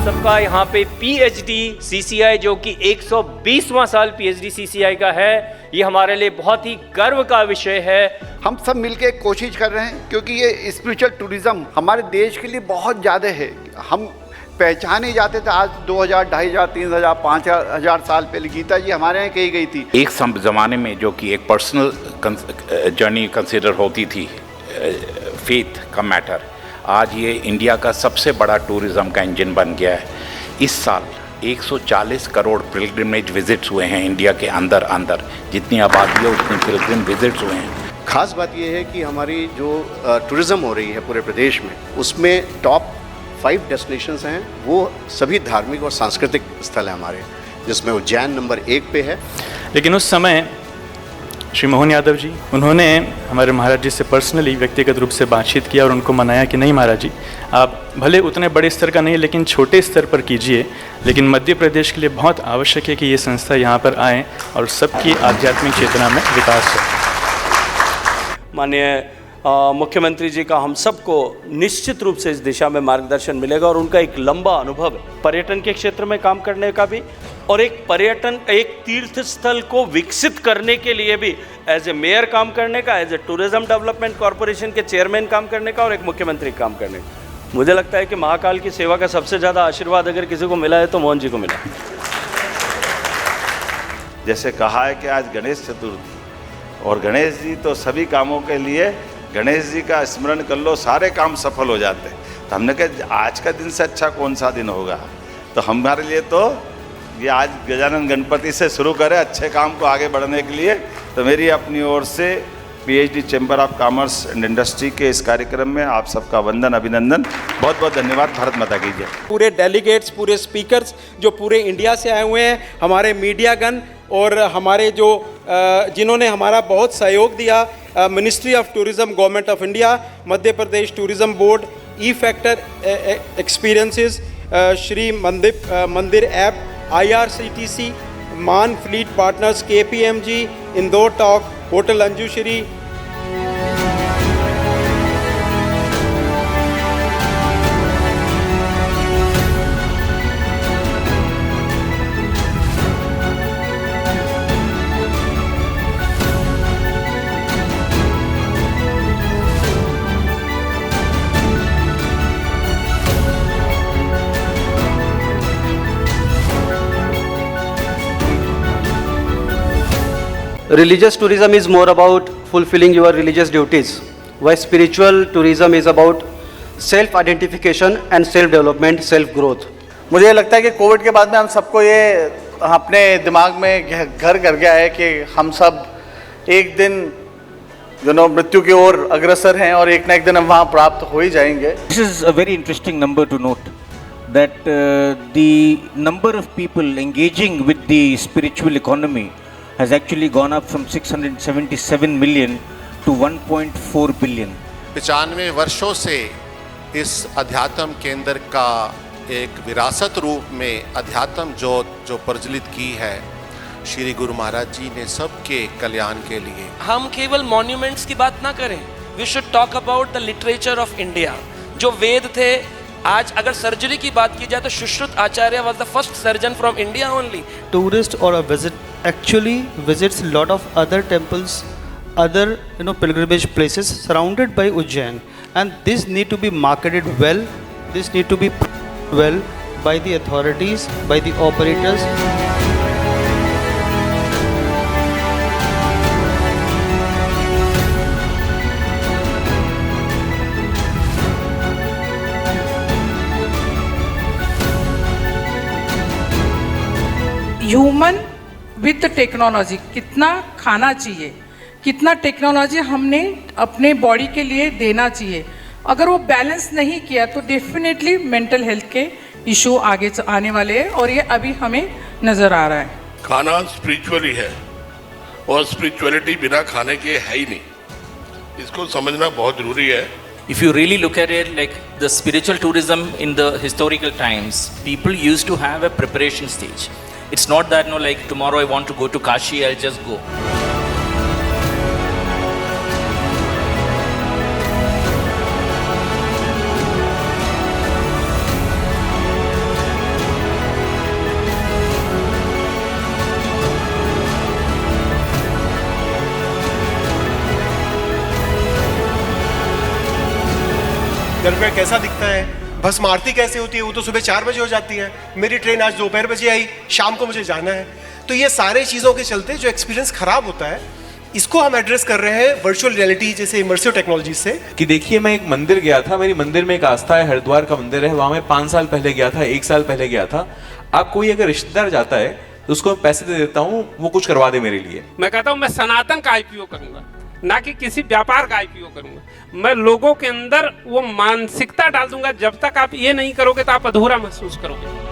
सबका यहाँ पे पीएचडी सीसीआई जो कि 120वां साल पीएचडी सीसीआई का है, ये हमारे लिए बहुत ही गर्व का विषय है। हम सब मिलके कोशिश कर रहे हैं क्योंकि ये स्पिरिचुअल टूरिज्म हमारे देश के लिए बहुत ज़्यादा है। हम पहचाने जाते थे आज 2000, 2500, 3000, 5000 साल पहले गीता जी हमारे यहाँ कही गई थी। एक ज़माने में जो कि एक पर्सनल जर्नी कंसिडर होती थी, फेथ का मैटर, आज ये इंडिया का सबसे बड़ा टूरिज़्म का इंजन बन गया है। इस साल 140 करोड़ पिलग्रिमेज विजिट्स हुए हैं इंडिया के अंदर जितनी आबादी है उतने पिलग्रिम विजिट्स हुए हैं। खास बात यह है कि हमारी जो टूरिज़्म हो रही है पूरे प्रदेश में, उसमें टॉप 5 डेस्टिनेशंस हैं, वो सभी धार्मिक और सांस्कृतिक स्थल हैं हमारे, जिसमें उज्जैन नंबर 1 पे है। लेकिन उस समय श्री मोहन यादव जी, उन्होंने हमारे महाराज जी से पर्सनली व्यक्तिगत रूप से बातचीत किया और उनको मनाया कि नहीं महाराज जी, आप भले उतने बड़े स्तर का नहीं लेकिन छोटे स्तर पर कीजिए, लेकिन मध्य प्रदेश के लिए बहुत आवश्यक है कि ये संस्था यहाँ पर आए और सबकी आध्यात्मिक चेतना में विकास हो। माननीय मुख्यमंत्री जी का हम सबको निश्चित रूप से इस दिशा में मार्गदर्शन मिलेगा और उनका एक लंबा अनुभव है पर्यटन के क्षेत्र में काम करने का भी, और एक तीर्थ स्थल को विकसित करने के लिए भी एज ए मेयर काम करने का, as a tourism development corporation के चेयरमैन काम करने का और एक मुख्यमंत्री काम करने का। मुझे लगता है कि महाकाल की सेवा का सबसे ज़्यादा आशीर्वाद अगर किसी को मिला है तो मोहन जी को मिला। जैसे कहा है कि आज गणेश चतुर्थी, और गणेश जी तो सभी कामों के लिए, गणेश जी का स्मरण कर लो सारे काम सफल हो जाते हैं। तो हमने कहा आज का दिन से अच्छा कौन सा दिन होगा, तो हमारे लिए तो ये आज गजानन गणपति से शुरू करें अच्छे काम को आगे बढ़ने के लिए। तो मेरी अपनी ओर से PhD chamber of commerce and industry के इस कार्यक्रम में आप सबका वंदन, अभिनंदन, बहुत बहुत धन्यवाद। भारत माता की जय। पूरे डेलीगेट्स, पूरे स्पीकर्स जो पूरे इंडिया से आए हुए हैं, हमारे मीडियागण और हमारे जो जिन्होंने हमारा बहुत सहयोग दिया, ministry of tourism, government of India, Madhya Pradesh tourism board, E factor experiences, Shri Mandir app, IRCTC, Maan fleet partners, KPMG, Indore talk, hotel Anjushree. Religious tourism is more about fulfilling your religious duties, while spiritual tourism is about self-identification and self-development, self-growth. मुझे लगता है कि Covid के बाद में हम सबको ये अपने दिमाग में घर कर गया है कि हम सब एक दिन मृत्यु की ओर अग्रसर हैं और एक ना एक दिन हम वहाँ प्राप्त हो ही जाएंगे। This is a very interesting number to note, that the number of people engaging with the spiritual economy has actually gone up from 677 million to 1.4 billion. 95 वर्षों से इस अध्यात्म केंद्र का एक विरासत रूप में अध्यात्म जो प्रज्वलित की है श्री गुरु महाराज जी ने सबके कल्याण के लिए। हम केवल मॉन्यूमेंट्स की बात ना करें, we should talk about the literature of India. जो वेद थे, आज अगर सर्जरी की बात की जाए तो सुश्रुत आचार्य was the first surgeon from India only. Tourist or a visit actually visits lot of other temples, other pilgrimage places surrounded by Ujjain, and this need to be marketed well. This need to be well by the authorities, by the operators. Human with technology, कितना खाना चाहिए, कितना technology हमने अपने body के लिए देना चाहिए, अगर वो बैलेंस नहीं किया तो डेफिनेटली मेंटल हेल्थ के इशू आगे आने वाले हैं और ये अभी हमें नज़र आ रहा है। खाना स्पिरिचुअली है और स्पिरिचुअलिटी बिना खाने के है ही नहीं, इसको समझना बहुत ज़रूरी है। If you really look at it, like the spiritual tourism in the historical times, people used to have a preparation stage. It's not that like tomorrow I want to go to Kashi, I'll just go. गर्भगृह कैसा दिखता है, भस्म आरती कैसे होती है, वो तो सुबह 4 बजे हो जाती है, मेरी ट्रेन आज दोपहर बजे आई, शाम को मुझे जाना है। तो ये सारे चीज़ों के चलते जो एक्सपीरियंस खराब होता है, इसको हम एड्रेस कर रहे हैं वर्चुअल रियलिटी जैसे इमर्सिव टेक्नोलॉजी से। कि देखिए मैं एक मंदिर गया था, मेरी मंदिर में एक आस्था है, हरिद्वार का मंदिर है, वहाँ मैं 5 साल पहले गया था, 1 साल पहले गया था। अब कोई अगर रिश्तेदार जाता है तो उसको मैं पैसे दे देता हूँ, वो कुछ करवा दे मेरे लिए। मैं कहता हूँ मैं सनातन का IPO करूंगा, ना कि किसी व्यापार का IPO करूंगा। मैं लोगों के अंदर वो मानसिकता डाल दूंगा, जब तक आप ये नहीं करोगे तो आप अधूरा महसूस करोगे।